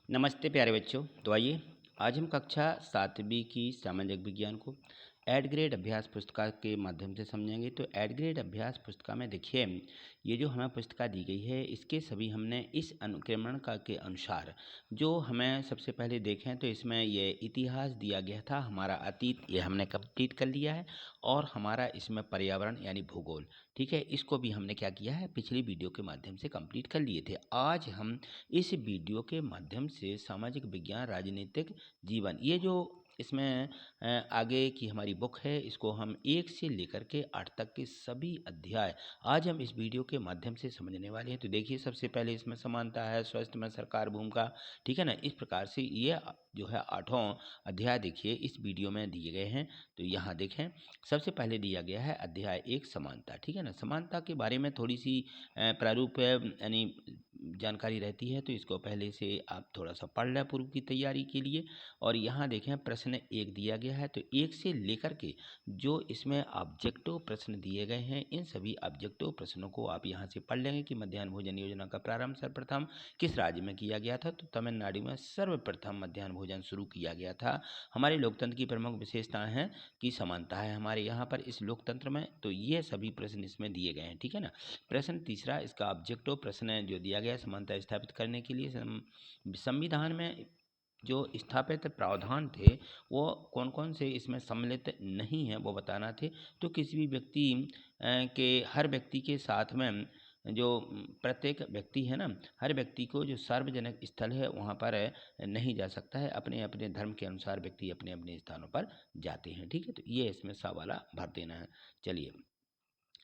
नमस्ते प्यारे बच्चों। तो आइए आज हम कक्षा 7वीं की सामाजिक विज्ञान को एड ग्रेड अभ्यास पुस्तिका के माध्यम से समझेंगे। तो एड ग्रेड अभ्यास पुस्तिका में देखिए, ये जो हमें पुस्तिका दी गई है इसके सभी हमने इस अनुक्रमण का के अनुसार जो हमें सबसे पहले देखें तो इसमें ये इतिहास दिया गया था, हमारा अतीत ये हमने कंप्लीट कर लिया है और हमारा इसमें पर्यावरण यानी भूगोल, ठीक है, इसको भी हमने क्या किया है पिछली वीडियो के माध्यम से कंप्लीट कर लिए थे। आज हम इस वीडियो के माध्यम से सामाजिक विज्ञान राजनीतिक जीवन, ये जो इसमें आगे की हमारी बुक है, इसको हम 1 से लेकर के 8 तक के सभी अध्याय आज हम इस वीडियो के माध्यम से समझने वाले हैं। तो देखिए, सबसे पहले इसमें समानता है, स्वास्थ्य में सरकार भूमिका, ठीक है ना। इस प्रकार से ये जो है 8वां अध्याय देखिए इस वीडियो में दिए गए हैं। तो यहाँ देखें, सबसे पहले दिया गया है अध्याय 1 समानता, ठीक है ना। समानता के बारे में थोड़ी सी प्रारूप यानी जानकारी रहती है, तो इसको पहले से आप थोड़ा सा पढ़ लें पूर्व की तैयारी के लिए। और यहाँ देखें प्रश्न 1 दिया गया है, तो 1 से लेकर के जो इसमें ऑब्जेक्टिव प्रश्न दिए गए हैं, इन सभी ऑब्जेक्टिव प्रश्नों को आप यहाँ से पढ़ लेंगे कि मध्याह्न भोजन योजना का प्रारंभ सर्वप्रथम किस राज्य में किया गया था। तो तमिलनाडु में सर्वप्रथम मध्याह्न भोजन शुरू किया गया था। हमारे लोकतंत्र की प्रमुख विशेषताएं हैं कि समानता है हमारे यहाँ पर इस लोकतंत्र में। तो ये सभी प्रश्न इसमें दिए गए हैं, ठीक है ना। प्रश्न तीसरा, इसका ऑब्जेक्टिव प्रश्न जो दिया गया समानता स्थापित करने के लिए संविधान में जो स्थापित प्रावधान थे वो कौन कौन से इसमें सम्मिलित नहीं है वो बताना थे। तो किसी भी व्यक्ति के हर व्यक्ति के साथ में जो प्रत्येक व्यक्ति है ना, हर व्यक्ति को जो सार्वजनिक स्थल है वहाँ पर नहीं जा सकता है, अपने अपने धर्म के अनुसार व्यक्ति अपने अपने स्थानों पर जाते हैं, ठीक है। तो ये इसमें सवाला भर देना है। चलिए,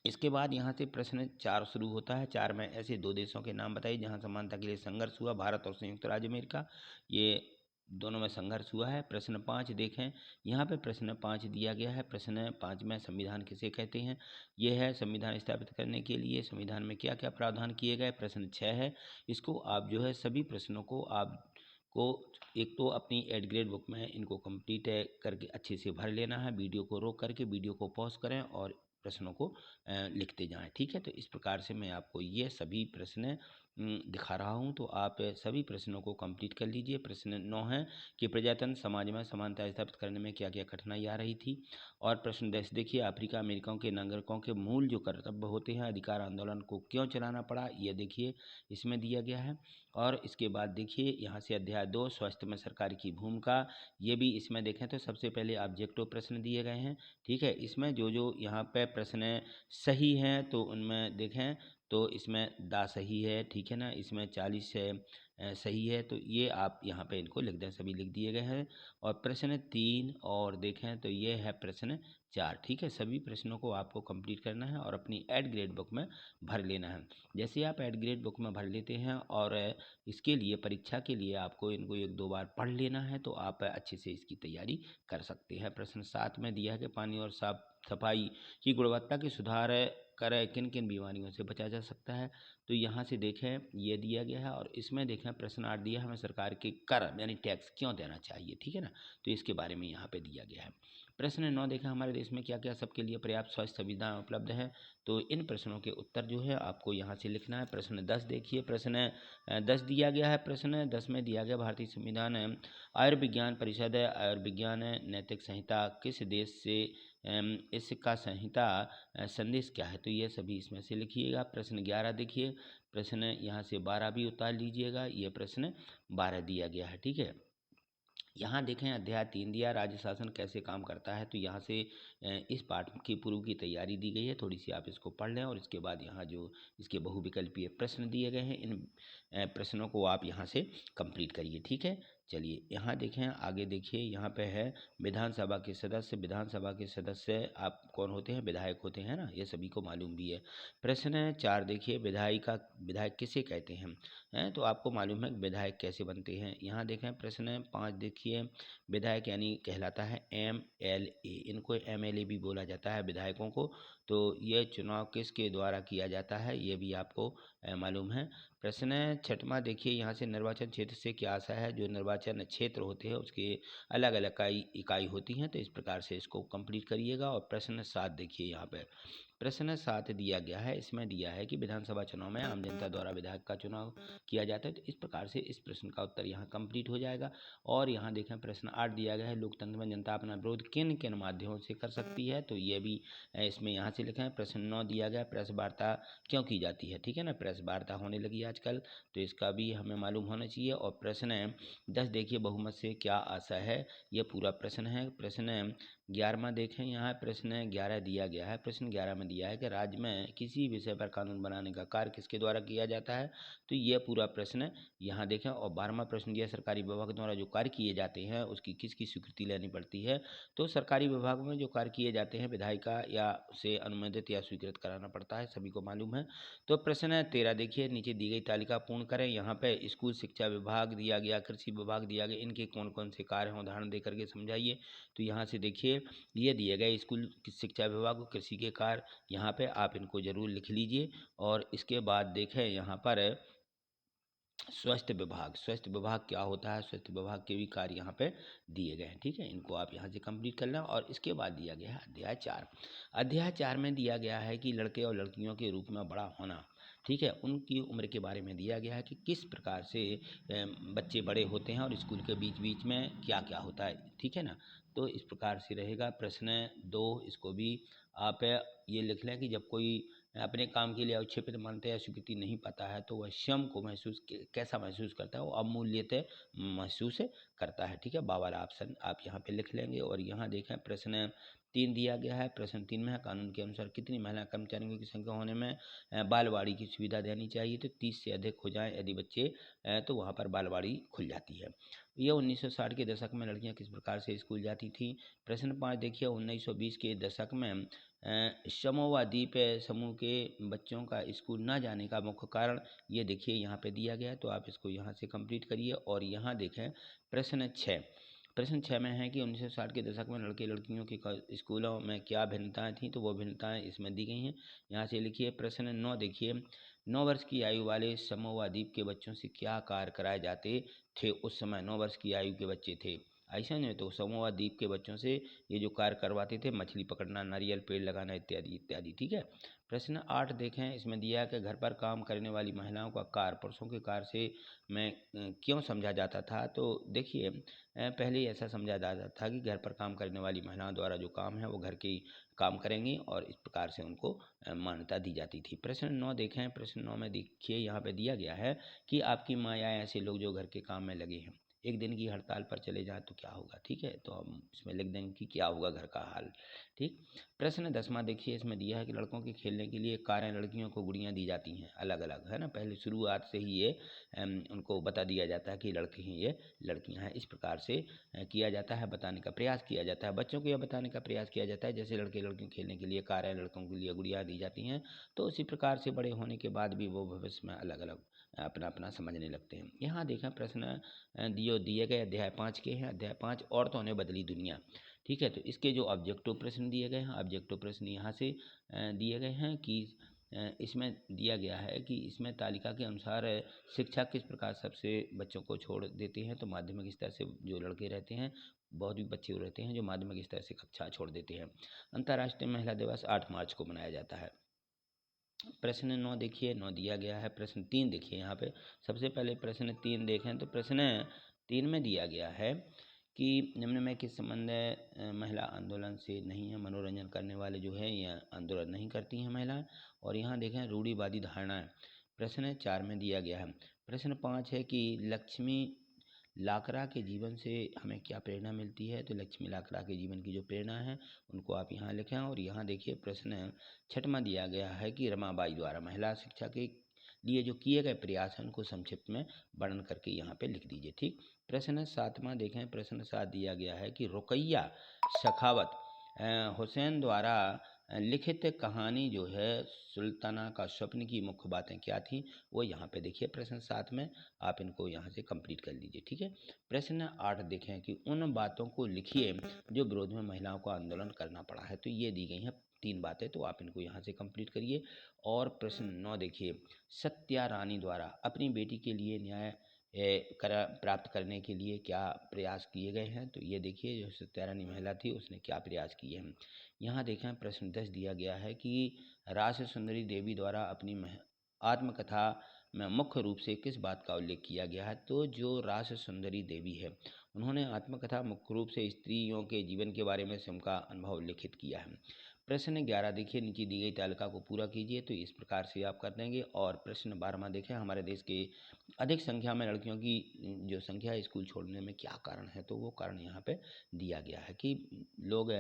इसके बाद यहाँ से प्रश्न 4 शुरू होता है। 4 में ऐसे 2 देशों के नाम बताइए जहाँ समानता के लिए संघर्ष हुआ, भारत और संयुक्त राज्य अमेरिका, ये दोनों में संघर्ष हुआ है। प्रश्न 5 देखें, यहाँ पे प्रश्न 5 दिया गया है। प्रश्न 5 में संविधान किसे कहते हैं, ये है संविधान स्थापित करने के लिए संविधान में क्या क्या प्रावधान किए गए। प्रश्न 6 है, इसको आप जो है सभी प्रश्नों को आपको एक तो अपनी एड ग्रेड बुक में इनको कंप्लीट करके अच्छे से भर लेना है। वीडियो को रोक करके वीडियो को पॉज करें और प्रश्नों को लिखते जाएं, ठीक है। तो इस प्रकार से मैं आपको ये सभी प्रश्न दिखा रहा हूँ, तो आप सभी प्रश्नों को कंप्लीट कर लीजिए। प्रश्न 9 है कि प्रजातंत्र समाज में समानता स्थापित करने में क्या क्या कठिनाई आ रही थी। और प्रश्न 10 देखिए, अफ्रीका अमेरिकाओं के नागरिकों के मूल जो कर्तव्य होते हैं, अधिकार आंदोलन को क्यों चलाना पड़ा, ये देखिए इसमें दिया गया है। और इसके बाद देखिए यहाँ से अध्याय 2 स्वास्थ्य में सरकार की भूमिका, ये भी इसमें देखें तो सबसे पहले ऑब्जेक्टिव प्रश्न दिए गए हैं, ठीक है। इसमें जो जो यहाँ पे प्रश्न सही हैं तो उनमें देखें तो इसमें दा सही है, ठीक है ना। इसमें 40 सही है, तो ये आप यहाँ पे इनको लिख दें, सभी लिख दिए गए हैं। और प्रश्न 3 और देखें तो ये है प्रश्न 4, ठीक है। सभी प्रश्नों को आपको कंप्लीट करना है और अपनी एड ग्रेड बुक में भर लेना है। जैसे आप एड ग्रेड बुक में भर लेते हैं और इसके लिए परीक्षा के लिए आपको इनको 1-2 बार पढ़ लेना है, तो आप अच्छे से इसकी तैयारी कर सकते हैं। प्रश्न 7 में दिया है कि पानी और साफ सफाई की गुणवत्ता के सुधार कर किन किन बीमारियों से बचा जा सकता है। तो यहाँ से देखें ये दिया गया है। और इसमें देखें प्रश्न 8 दिया है, हमें सरकार के कर यानी टैक्स क्यों देना चाहिए, ठीक है ना। तो इसके बारे में यहाँ पे दिया गया है। प्रश्न 9 देखा, हमारे देश में क्या क्या सबके लिए पर्याप्त स्वास्थ्य सुविधाएं उपलब्ध हैं। तो इन प्रश्नों के उत्तर जो है आपको यहाँ से लिखना है। प्रश्न 10 देखिए, प्रश्न 10 दिया गया है। प्रश्न 10 में दिया गया भारतीय संविधान आयुर्विज्ञान परिषद आयुर्विज्ञान नैतिक संहिता किस देश से इसका संहिता संदेश क्या है। तो ये सभी इसमें से लिखिएगा। प्रश्न 11 देखिए, प्रश्न यहाँ से 12 भी उतार लीजिएगा, ये प्रश्न 12 दिया गया है, ठीक है। यहाँ देखें अध्याय 3 दिया, राज्य शासन कैसे काम करता है। तो यहाँ से इस पाठ की पूर्व की तैयारी दी गई है, थोड़ी सी आप इसको पढ़ लें। और इसके बाद यहाँ जो इसके बहुविकल्पीय प्रश्न दिए गए हैं, इन प्रश्नों को आप यहाँ से कंप्लीट करिए, ठीक है। चलिए यहाँ देखें, आगे देखिए, यहाँ पे है विधानसभा के सदस्य। विधानसभा के सदस्य आप कौन होते हैं, विधायक होते हैं ना, ये सभी को मालूम भी है। प्रश्न 4 देखिए, विधायक किसे कहते हैं, तो आपको मालूम है विधायक कैसे बनते हैं। यहाँ देखें प्रश्न 5 देखिए, विधायक यानी कहलाता है MLA, इनको MLA भी बोला जाता है विधायकों को। तो ये चुनाव किसके द्वारा किया जाता है ये भी आपको मालूम है। प्रश्न 6वां देखिए, यहाँ से निर्वाचन क्षेत्र से क्या आशा है। जो निर्वाचन क्षेत्र होते हैं उसके अलग अलग इकाई होती हैं, तो इस प्रकार से इसको कंप्लीट करिएगा। और प्रश्न 7 देखिए, यहाँ पे प्रश्न 7 दिया गया है, इसमें दिया है कि विधानसभा चुनाव में आम जनता द्वारा विधायक का चुनाव किया जाता है। तो इस प्रकार से इस प्रश्न का उत्तर यहाँ कंप्लीट हो जाएगा। और यहाँ देखें प्रश्न 8 दिया गया है, लोकतंत्र में जनता अपना विरोध किन किन माध्यमों से कर सकती है, तो ये भी इसमें यहाँ से लिखा है। प्रश्न 9 दिया गया, प्रेस वार्ता क्यों की जाती है, ठीक है ना, प्रेस वार्ता होने लगी आजकल, तो इसका भी हमें मालूम होना चाहिए। और प्रश्न 10 देखिए, बहुमत से क्या आशा है, ये पूरा प्रश्न है। प्रश्न 11वां देखें, यहाँ प्रश्न 11 दिया गया है। प्रश्न 11 में दिया है कि राज्य में किसी विषय पर कानून बनाने का कार्य किसके द्वारा किया जाता है, तो ये पूरा प्रश्न यहाँ देखें। और 12वां प्रश्न दिया, सरकारी विभाग द्वारा जो कार्य किए जाते हैं उसकी किसकी स्वीकृति लेनी पड़ती है, तो सरकारी विभागों में जो कार्य किए जाते हैं विधायिका या से अनुमोदित या स्वीकृत कराना पड़ता है, सभी को मालूम है। तो प्रश्न 13 देखिए, नीचे दी गई तालिका पूर्ण करें। यहाँ पे स्कूल शिक्षा विभाग दिया गया, कृषि विभाग दिया गया, इनके कौन कौन से कार्य हैं उदाहरण दे करके समझाइए। तो यहाँ से देखिए ये दिए गए स्कूल शिक्षा विभाग को कृषि के कार्य, यहाँ पे आप इनको जरूर लिख लीजिए। और इसके बाद देखें यहाँ पर स्वास्थ्य विभाग क्या होता है, स्वास्थ्य विभाग के भी कार्य यहाँ पे दिए गए हैं, ठीक है, इनको आप यहाँ से कंप्लीट कर लें। और इसके बाद दिया गया है अध्याय 4। अध्याय 4 में दिया गया है कि लड़के और लड़कियों के रूप में बड़ा होना, ठीक है, उनकी उम्र के बारे में दिया गया है कि किस प्रकार से बच्चे बड़े होते हैं और स्कूल के बीच बीच में क्या क्या होता है, ठीक है ना। तो इस प्रकार से रहेगा। प्रश्न 2 इसको भी आप ये लिख लें कि जब कोई अपने काम के लिए अवक्षेपित मानते या स्वीकृति नहीं पाता है तो वह स्वयं को कैसा महसूस करता है, वो अमूल्यतः महसूस करता है, ठीक है। बावल ऑप्शन आप यहाँ पे लिख लेंगे। और यहाँ देखें प्रश्न 3 दिया गया है। प्रश्न 3 में है, कानून के अनुसार कितनी महिला कर्मचारियों की संख्या होने में बालवाड़ी की सुविधा देनी चाहिए, तो 30 से अधिक हो जाए यदि बच्चे तो वहाँ पर बालवाड़ी खुल जाती है। ये 1960 के दशक में लड़कियां किस प्रकार से स्कूल जाती थी। प्रश्न 5 देखिए, 1920 के दशक में समोआ द्वीप समूह के बच्चों का स्कूल ना जाने का मुख्य कारण ये देखिए यहाँ पे दिया गया है, तो आप इसको यहाँ से कंप्लीट करिए। और यहाँ देखें प्रश्न 6 में है कि 1960 के दशक में लड़के लड़कियों के स्कूलों में क्या भिन्नताएं थीं, तो वो भिन्नताएं इसमें दी गई हैं, यहाँ से लिखिए। प्रश्न 9 देखिए, 9 वर्ष की आयु वाले समोआ द्वीप के बच्चों से क्या कार्य कराए जाते थे, उस समय 9 वर्ष की आयु के बच्चे थे, ऐसा नहीं तो समोआ द्वीप के बच्चों से ये जो कार्य करवाते थे, मछली पकड़ना, नारियल पेड़ लगाना इत्यादि इत्यादि, ठीक है। प्रश्न 8 देखें, इसमें दिया है कि घर पर काम करने वाली महिलाओं का कार्य पुरुषों के कार्य से में क्यों समझा जाता था, तो देखिए पहले ऐसा समझा जाता था कि घर पर काम करने वाली महिलाओं द्वारा जो काम है वो घर के काम करेंगी और इस प्रकार से उनको मान्यता दी जाती थी। प्रश्न 9 देखें, प्रश्न 9 में देखिए यहाँ पे दिया गया है कि आपकी माँ या ऐसे लोग जो घर के काम में लगे हैं एक दिन की हड़ताल पर चले जाएं तो क्या होगा, ठीक है, तो हम इसमें लिख देंगे कि क्या होगा घर का हाल, ठीक। प्रश्न 10वां देखिए, इसमें दिया है कि लड़कों के खेलने के लिए कारें, लड़कियों को गुड़ियाँ दी जाती हैं अलग अलग, है ना, पहले शुरुआत से ही ये उनको बता दिया जाता है कि लड़के हैं ये लड़कियां हैं, इस प्रकार से किया जाता है, बताने का प्रयास किया जाता है, बच्चों को यह बताने का प्रयास किया जाता है जैसे लड़के लड़कियों खेलने के लिए कारें, लड़कों के लिए गुड़ियाँ दी जाती हैं, तो उसी प्रकार से बड़े होने के बाद भी वो भविष्य में अलग अलग अपना अपना समझने लगते हैं। यहाँ देखें प्रश्न दिए गए अध्याय 5 के हैं। अध्याय 5 औरतों ने बदली दुनिया, ठीक है, तो इसके जो ऑब्जेक्टिव प्रश्न दिए गए हैं, ऑब्जेक्टिव प्रश्न यहाँ से दिए गए हैं कि इसमें दिया गया है कि इसमें तालिका के अनुसार शिक्षा किस प्रकार सबसे बच्चों को छोड़ देते हैं, तो माध्यमिक स्तर से जो लड़के रहते हैं, बहुत भी बच्चे रहते हैं जो माध्यमिक स्तर से कक्षा छोड़ देते हैं। अंतर्राष्ट्रीय महिला दिवस 8 मार्च को मनाया जाता है। प्रश्न 9 देखिए, 9 दिया गया है। प्रश्न 3 देखिए, यहाँ पे सबसे पहले प्रश्न 3 देखें तो प्रश्न 3 में दिया गया है कि निम्न में किस संबंध महिला आंदोलन से नहीं है, मनोरंजन करने वाले जो है ये आंदोलन नहीं करती हैं महिलाएं। और यहाँ देखें रूढ़िवादी धारणाएं, प्रश्न 4 में दिया गया है। प्रश्न 5 है कि लक्ष्मी लाकड़ा के जीवन से हमें क्या प्रेरणा मिलती है, तो लक्ष्मी लाकड़ा के जीवन की जो प्रेरणा है उनको आप यहाँ लिखें। और यहाँ देखिए प्रश्न 6वां दिया गया है कि रमाबाई द्वारा महिला शिक्षा के लिए जो किए गए प्रयास हैं उनको संक्षिप्त में वर्णन करके यहाँ पे लिख दीजिए, ठीक। प्रश्न 7वां देखें, प्रश्न 7 दिया गया है कि रुकैया सखावत हुसैन द्वारा लिखित कहानी जो है सुल्ताना का स्वप्न की मुख्य बातें क्या थी, वो यहाँ पे देखिए प्रश्न 7 में आप इनको यहाँ से कंप्लीट कर लीजिए, ठीक है। प्रश्न 8 देखें कि उन बातों को लिखिए जो विरोध में महिलाओं को आंदोलन करना पड़ा है, तो ये दी गई हैं 3 बातें, तो आप इनको यहाँ से कंप्लीट करिए। और प्रश्न 9 देखिए, सत्या रानी द्वारा अपनी बेटी के लिए न्याय प्राप्त करने के लिए क्या प्रयास किए गए हैं। तो ये देखिए जो सत्यारानी महिला थी उसने क्या प्रयास किए हैं। यहाँ देखें प्रश्न 10 दिया गया है कि रास सुंदरी देवी द्वारा अपनी आत्मकथा में मुख्य रूप से किस बात का उल्लेख किया गया है। तो जो रास सुंदरी देवी है उन्होंने आत्मकथा मुख्य रूप से स्त्रियों के जीवन के बारे में स्वयं का अनुभव उल्लेखित किया है। प्रश्न 11 देखिए नीचे दी गई तालिका को पूरा कीजिए। तो इस प्रकार से आप कर देंगे। और प्रश्न 12वां देखें हमारे देश के अधिक संख्या में लड़कियों की जो संख्या है स्कूल छोड़ने में क्या कारण है। तो वो कारण यहाँ पे दिया गया है कि लोग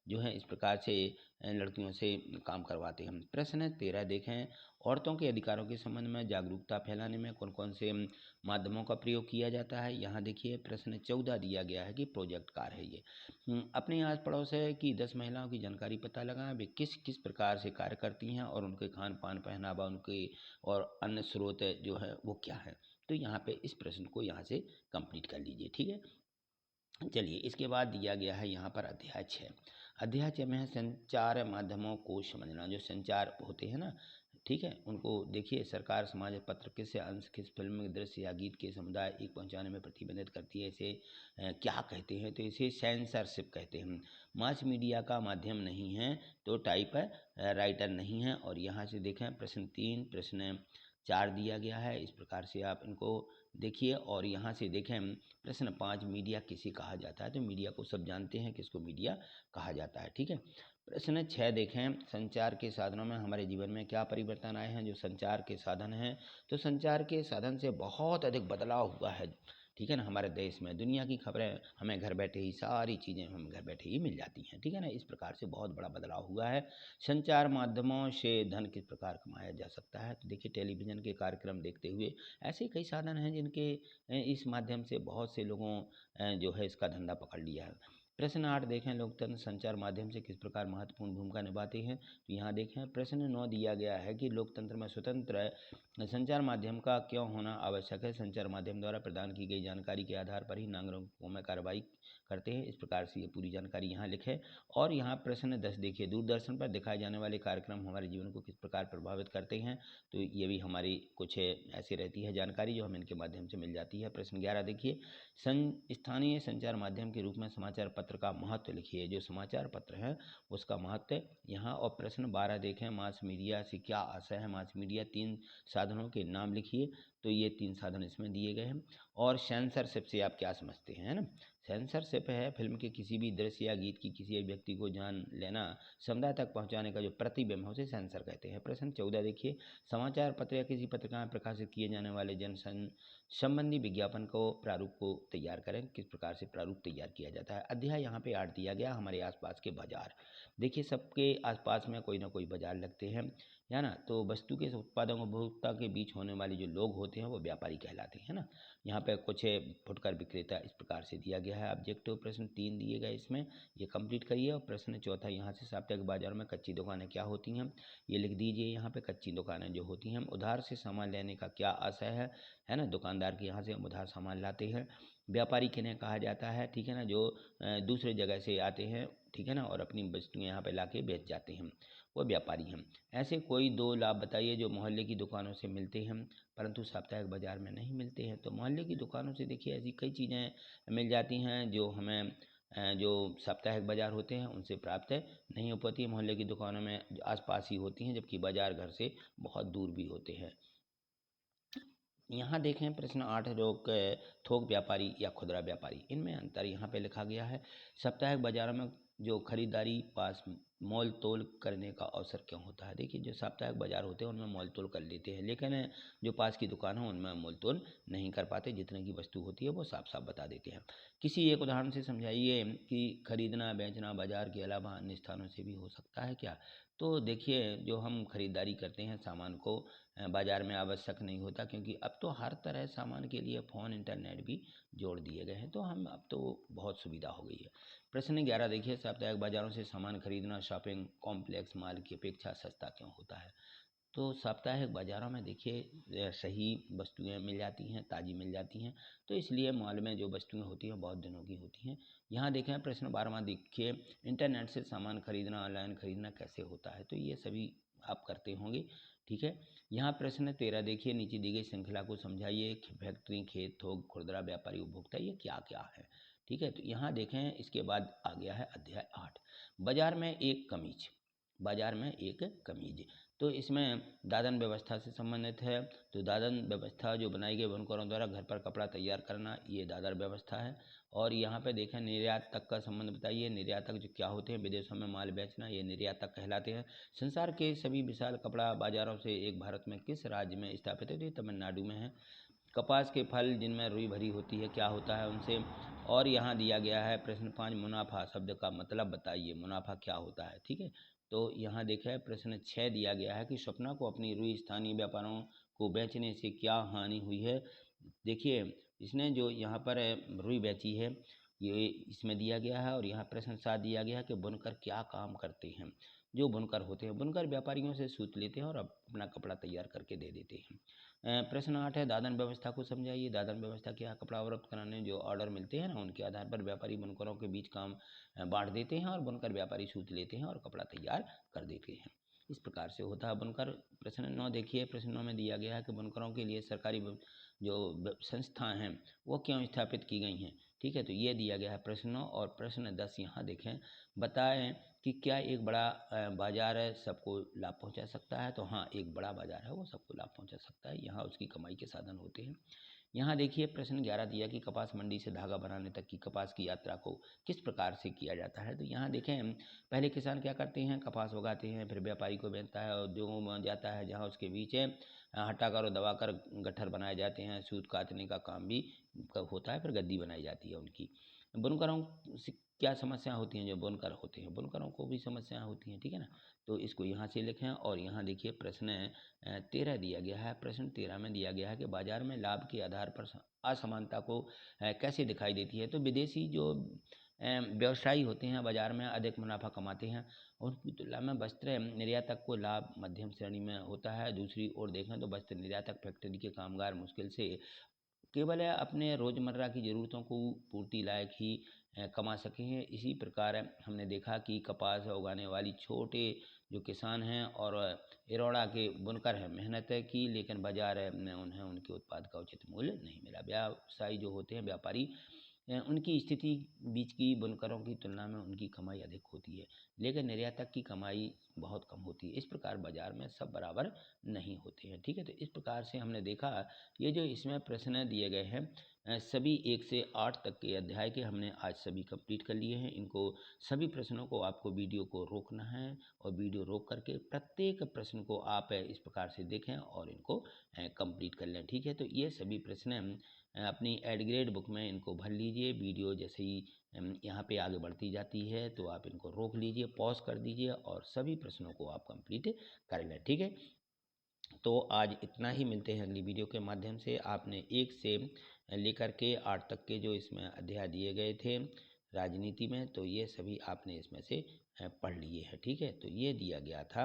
जो है इस प्रकार से लड़कियों से काम करवाते हैं। प्रश्न 13 देखें औरतों के अधिकारों के संबंध में जागरूकता फैलाने में कौन कौन से माध्यमों का प्रयोग किया जाता है। यहाँ देखिए प्रश्न 14 दिया गया है कि प्रोजेक्ट कार्य है ये। अपने आस पड़ोस है कि 10 महिलाओं की जानकारी पता लगाएं वे किस किस प्रकार से कार्य करती हैं और उनके खान पान पहनावा उनके और अन्य स्रोत जो है वो क्या है। तो यहाँ पे इस प्रश्न को यहाँ से कंप्लीट कर लीजिए। ठीक है, चलिए इसके बाद दिया गया है यहाँ पर अध्याय 6। अध्याय 6 में है संचार माध्यमों को समझना। जो संचार होते हैं ना, ठीक है, उनको देखिए सरकार समाज पत्र किस अंश किस फिल्म दृश्य या गीत के समुदाय एक पहुंचाने में प्रतिबंधित करती है। इसे क्या कहते हैं। तो इसे सेंसरशिप कहते हैं। मास मीडिया का माध्यम नहीं है तो टाइप राइटर नहीं है। और यहाँ से देखें प्रश्न 3 प्रश्न 4 दिया गया है। इस प्रकार से आप इनको देखिए। और यहाँ से देखें प्रश्न 5 मीडिया किसे कहा जाता है। तो मीडिया को सब जानते हैं किसको मीडिया कहा जाता है। ठीक है, प्रश्न 6 देखें संचार के साधनों में हमारे जीवन में क्या परिवर्तन आए हैं। जो संचार के साधन हैं तो संचार के साधन से बहुत अधिक बदलाव हुआ है। ठीक है ना, हमारे देश में दुनिया की खबरें हमें घर बैठे ही सारी चीज़ें हमें घर बैठे ही मिल जाती हैं। ठीक है ना, इस प्रकार से बहुत बड़ा बदलाव हुआ है। संचार माध्यमों से धन किस प्रकार कमाया जा सकता है। तो देखिए टेलीविज़न के कार्यक्रम देखते हुए ऐसे कई साधन हैं जिनके इस माध्यम से बहुत से लोगों जो है इसका धंधा पकड़ लिया है। प्रश्न 8 देखें लोकतंत्र संचार माध्यम से किस प्रकार महत्वपूर्ण भूमिका निभाते हैं। तो यहाँ देखें प्रश्न 9 दिया गया है कि लोकतंत्र में स्वतंत्र संचार माध्यम का क्यों होना आवश्यक है। संचार माध्यम द्वारा प्रदान की गई जानकारी के आधार पर ही नागरिकों में कार्रवाई करते हैं। इस प्रकार से ये पूरी जानकारी यहाँ लिखें। और यहाँ प्रश्न 10 देखिए दूरदर्शन पर दिखाए जाने वाले कार्यक्रम हमारे जीवन को किस प्रकार प्रभावित करते हैं। तो ये भी हमारी कुछ ऐसी रहती है जानकारी जो हमें इनके माध्यम से मिल जाती है। प्रश्न 11 देखिए स्थानीय संचार माध्यम के रूप में समाचार पत्र का महत्व लिखिए। जो समाचार पत्र है उसका महत्व यहाँ। और प्रश्न 12 देखें मास मीडिया से क्या आशय है। मास मीडिया 3 साधनों के नाम लिखिए। तो ये 3 साधन इसमें दिए गए हैं। और सेंसरशिप से आप क्या समझते हैं, है ना। सेंसरशिप है फिल्म के किसी भी दृश्य या गीत की किसी एक व्यक्ति को जान लेना समुदाय तक पहुंचाने का जो प्रतिबिंब है उसे सेंसर कहते हैं। प्रश्न 14 देखिए समाचार पत्र या किसी पत्रिका में प्रकाशित किए जाने वाले जन संबंधी विज्ञापन को प्रारूप को तैयार करें। किस प्रकार से प्रारूप तैयार किया जाता है। अध्याय यहाँ पे 8 दिया गया हमारे आसपास के बाजार। देखिए सबके आसपास में कोई ना कोई बाजार लगते हैं, है ना। तो वस्तु के उत्पादक उपभोक्ता के बीच होने वाले जो लोग होते हैं वो व्यापारी कहलाते हैं ना। यहाँ पे कुछ फुटकर विक्रेता इस प्रकार से दिया गया है। ऑब्जेक्टिव प्रश्न 3 दिए गए इसमें ये कंप्लीट करिए। और प्रश्न 4 यहाँ से साप्ताहिक बाजार में कच्ची दुकानें क्या होती हैं ये लिख दीजिए। यहाँ पे कच्ची दुकानें जो होती हैं उधार से सामान लेने का क्या आशय है ना। दुकानदार के यहाँ से हम उधार सामान लाते हैं। व्यापारी किन्हें कहा जाता है, ठीक है ना, जो दूसरे जगह से आते हैं, ठीक है ना, और अपनी वस्तुएं यहाँ पे लाके बेच जाते हैं, वो व्यापारी हैं। ऐसे कोई 2 लाभ बताइए जो मोहल्ले की दुकानों से मिलते हैं परंतु साप्ताहिक बाजार में नहीं मिलते हैं। तो मोहल्ले की दुकानों से देखिए ऐसी कई चीज़ें मिल जाती हैं जो हमें जो साप्ताहिक बाजार होते हैं उनसे प्राप्त नहीं हो पाती है। मोहल्ले की दुकानों में आसपास ही होती हैं जबकि बाजार घर से बहुत दूर भी होते हैं। यहाँ देखें प्रश्न 8 लोग थोक व्यापारी या खुदरा व्यापारी इनमें अंतर यहाँ पे लिखा गया है। साप्ताहिक बाजारों में जो खरीदारी पास मोल तोल करने का अवसर क्यों होता है। देखिए जो साप्ताहिक बाजार होते हैं उनमें मोल तोल कर लेते हैं लेकिन जो पास की दुकान है उनमें मोल तोल नहीं कर पाते। जितने की वस्तु होती है वो साफ साफ बता देते हैं। किसी एक उदाहरण से समझाइए कि खरीदना बेचना बाजार के अलावा अन्य स्थानों से भी हो सकता है क्या। तो देखिए जो हम खरीदारी करते हैं सामान को बाज़ार में आवश्यक नहीं होता क्योंकि अब तो हर तरह सामान के लिए फ़ोन इंटरनेट भी जोड़ दिए गए हैं। तो हम अब तो बहुत सुविधा हो गई है। प्रश्न 11 देखिए साप्ताहिक बाज़ारों से सामान खरीदना शॉपिंग कॉम्प्लेक्स माल की अपेक्षा सस्ता क्यों होता है। तो साप्ताहिक बाज़ारों में देखिए सही वस्तुएं मिल जाती हैं, ताज़ी मिल जाती हैं। तो इसलिए मॉल में जो वस्तुएं होती हैं बहुत दिनों की होती हैं। यहाँ देखें प्रश्न 12वां देखिए इंटरनेट से सामान खरीदना ऑनलाइन खरीदना कैसे होता है। तो ये सभी आप करते होंगे ठीक है। यहाँ प्रश्न 13 देखिए, नीचे दी गई श्रृंखला को समझाइए। फैक्ट्री, खेत, थोक, खुदरा व्यापारी, उपभोक्ता, ये क्या क्या है। ठीक है, तो यहाँ देखें, इसके बाद आ गया है अध्याय 8, बाजार में एक कमीज। बाजार में एक कमीज, तो इसमें दादन व्यवस्था से संबंधित है। तो दादन व्यवस्था जो बनाई गई बुनकरों द्वारा घर पर कपड़ा तैयार करना, ये दादर व्यवस्था है। और यहाँ पे देखें, निर्यात तक का संबंध बताइए। निर्यातक जो क्या होते हैं, विदेशों में माल बेचना, ये निर्यातक कहलाते हैं। संसार के सभी विशाल कपड़ा बाजारों से एक भारत में किस राज्य में स्थापित है, तो ये तमिलनाडु में है। कपास के फल जिनमें रुई भरी होती है, क्या होता है उनसे। और यहाँ दिया गया है प्रश्न 5, मुनाफा शब्द का मतलब बताइए, मुनाफा क्या होता है। ठीक है, तो यहाँ देखिए प्रश्न 6 दिया गया है कि स्वप्ना को अपनी रुई स्थानीय व्यापारों को बेचने से क्या हानि हुई है। देखिए, इसने जो यहाँ पर रुई बेची है, ये इसमें दिया गया है। और यहाँ प्रश्न 7 दिया गया है कि बुनकर क्या काम करते हैं। जो बुनकर होते हैं, बुनकर व्यापारियों से सूत लेते हैं और अपना कपड़ा तैयार करके दे देते हैं। प्रश्न 8 है, दादन व्यवस्था को समझाइए। दादन व्यवस्था क्या है, कपड़ा अवरक्त कराने जो ऑर्डर मिलते हैं ना, उनके आधार पर व्यापारी बुनकरों के बीच काम बांट देते हैं और बुनकर व्यापारी सूत लेते हैं और कपड़ा तैयार कर देते हैं। इस प्रकार से होता है बुनकर। प्रश्न 9 देखिए, प्रश्न 9 में दिया गया है कि बुनकरों के लिए सरकारी जो संस्थाएं हैं वो क्यों स्थापित की गई हैं। ठीक है, तो ये दिया गया है प्रश्न 9। और प्रश्न 10 यहाँ देखें, बताएं कि क्या एक बड़ा बाजार है सबको लाभ पहुंचा सकता है। तो हाँ, एक बड़ा बाजार है वो सबको लाभ पहुंचा सकता है, यहाँ उसकी कमाई के साधन होते हैं। यहाँ देखिए प्रश्न 11 दिया कि कपास मंडी से धागा बनाने तक की कपास की यात्रा को किस प्रकार से किया जाता है। तो यहाँ देखें, पहले किसान क्या करते हैं, कपास उगाते हैं, फिर व्यापारी को बेचता है और उद्योगों में जाता है, जहाँ उसके बीच हटाकर और दबाकर गट्ठर बनाए जाते हैं। सूत काटने का काम भी होता है, फिर गद्दी बनाई जाती है उनकी। बुनकरों से क्या समस्या होती हैं, जो बुनकर होते हैं बुनकरों को भी समस्याएं होती हैं। ठीक है ना, तो इसको यहाँ से लिखें। और यहाँ देखिए प्रश्न 13 दिया गया है। प्रश्न 13 में दिया गया है कि बाजार में लाभ के आधार पर असमानता को कैसे दिखाई देती है। तो विदेशी जो व्यवसायी होते हैं बाजार में अधिक मुनाफा कमाते हैं, उनकी तुलना में वस्त्र निर्यातक को लाभ मध्यम श्रेणी में होता है। दूसरी ओर देखें तो वस्त्र निर्यातक फैक्ट्री के कामगार मुश्किल से केवल अपने रोज़मर्रा की ज़रूरतों को पूर्ति लायक ही कमा सके हैं। इसी प्रकार हमने देखा कि कपास उगाने वाली छोटे जो किसान हैं और इरोड़ा के बुनकर हैं, मेहनत की, लेकिन बाजार में उन्हें उनके उत्पाद का उचित मूल्य नहीं मिला। व्यवसायी जो होते हैं व्यापारी, उनकी स्थिति बीच की बुनकरों की तुलना में उनकी कमाई अधिक होती है, लेकिन निर्यातक की कमाई बहुत कम होती है। इस प्रकार बाजार में सब बराबर नहीं होते हैं। ठीक है, तो इस प्रकार से हमने देखा, ये जो इसमें प्रश्न दिए गए हैं सभी 1 से 8 तक के अध्याय के हमने आज सभी कंप्लीट कर लिए हैं। इनको सभी प्रश्नों को आपको वीडियो को रोकना है और वीडियो रोक करके प्रत्येक प्रश्न को आप इस प्रकार से देखें और इनको कंप्लीट कर लें। ठीक है, तो ये सभी प्रश्न अपनी एड ग्रेड बुक में इनको भर लीजिए। वीडियो जैसे ही यहाँ पे आगे बढ़ती जाती है तो आप इनको रोक लीजिए, पॉज कर दीजिए और सभी प्रश्नों को आप कंप्लीट कर लें। ठीक है, तो आज इतना ही, मिलते हैं अगली वीडियो के माध्यम से। आपने 1 से लेकर के 8 तक के जो इसमें अध्याय दिए गए थे राजनीति में, तो ये सभी आपने इसमें से पढ़ लिए हैं। ठीक है, तो ये दिया गया था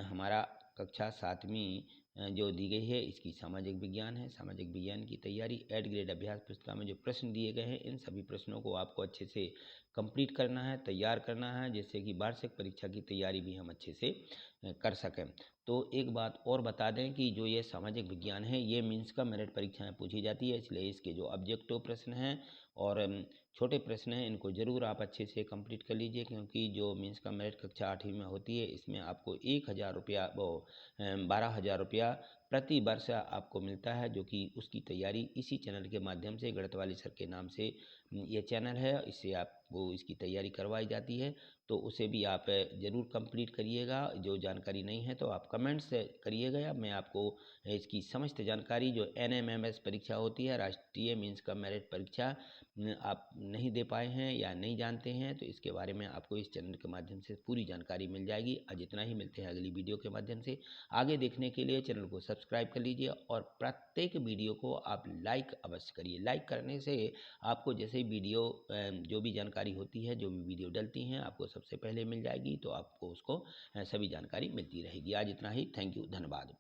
हमारा कक्षा 7वीं जो दी गई है, इसकी सामाजिक विज्ञान है। सामाजिक विज्ञान की तैयारी एड ग्रेड अभ्यास पुस्तिका में जो प्रश्न दिए गए हैं, इन सभी प्रश्नों को आपको अच्छे से कंप्लीट करना है, तैयार करना है, जिससे कि वार्षिक परीक्षा की तैयारी भी हम अच्छे से कर सकें। तो एक बात और बता दें कि जो ये सामाजिक विज्ञान है, ये मीन्स का मेरिट परीक्षाएं पूछी जाती है, इसलिए इसके जो ऑब्जेक्टिव प्रश्न हैं और छोटे प्रश्न हैं, इनको ज़रूर आप अच्छे से कंप्लीट कर लीजिए, क्योंकि जो मीन्स का मेरिट कक्षा 8वीं में होती है, इसमें आपको 1000 रुपया 12,000 रुपया प्रति वर्ष आपको मिलता है, जो कि उसकी तैयारी इसी चैनल के माध्यम से, गणित वाली सर के नाम से ये चैनल है, इससे आपको इसकी तैयारी करवाई जाती है। तो उसे भी आप ज़रूर कंप्लीट करिएगा। जो जानकारी नहीं है तो आप कमेंट्स करिएगा, या मैं आपको इसकी समस्त जानकारी, जो NMMS परीक्षा होती है, राष्ट्रीय मीन्स का मेरिट परीक्षा, आप नहीं दे पाए हैं या नहीं जानते हैं, तो इसके बारे में आपको इस चैनल के माध्यम से पूरी जानकारी मिल जाएगी। आज इतना ही, मिलते हैं अगली वीडियो के माध्यम से। आगे देखने के लिए चैनल को सब्सक्राइब कर लीजिए और प्रत्येक वीडियो को आप लाइक अवश्य करिए। लाइक करने से आपको जैसे ही वीडियो जो भी जानकारी होती है, जो भी वीडियो डलती हैं, आपको सबसे पहले मिल जाएगी, तो आपको उसको सभी जानकारी मिलती रहेगी। आज इतना ही, थैंक यू, धन्यवाद।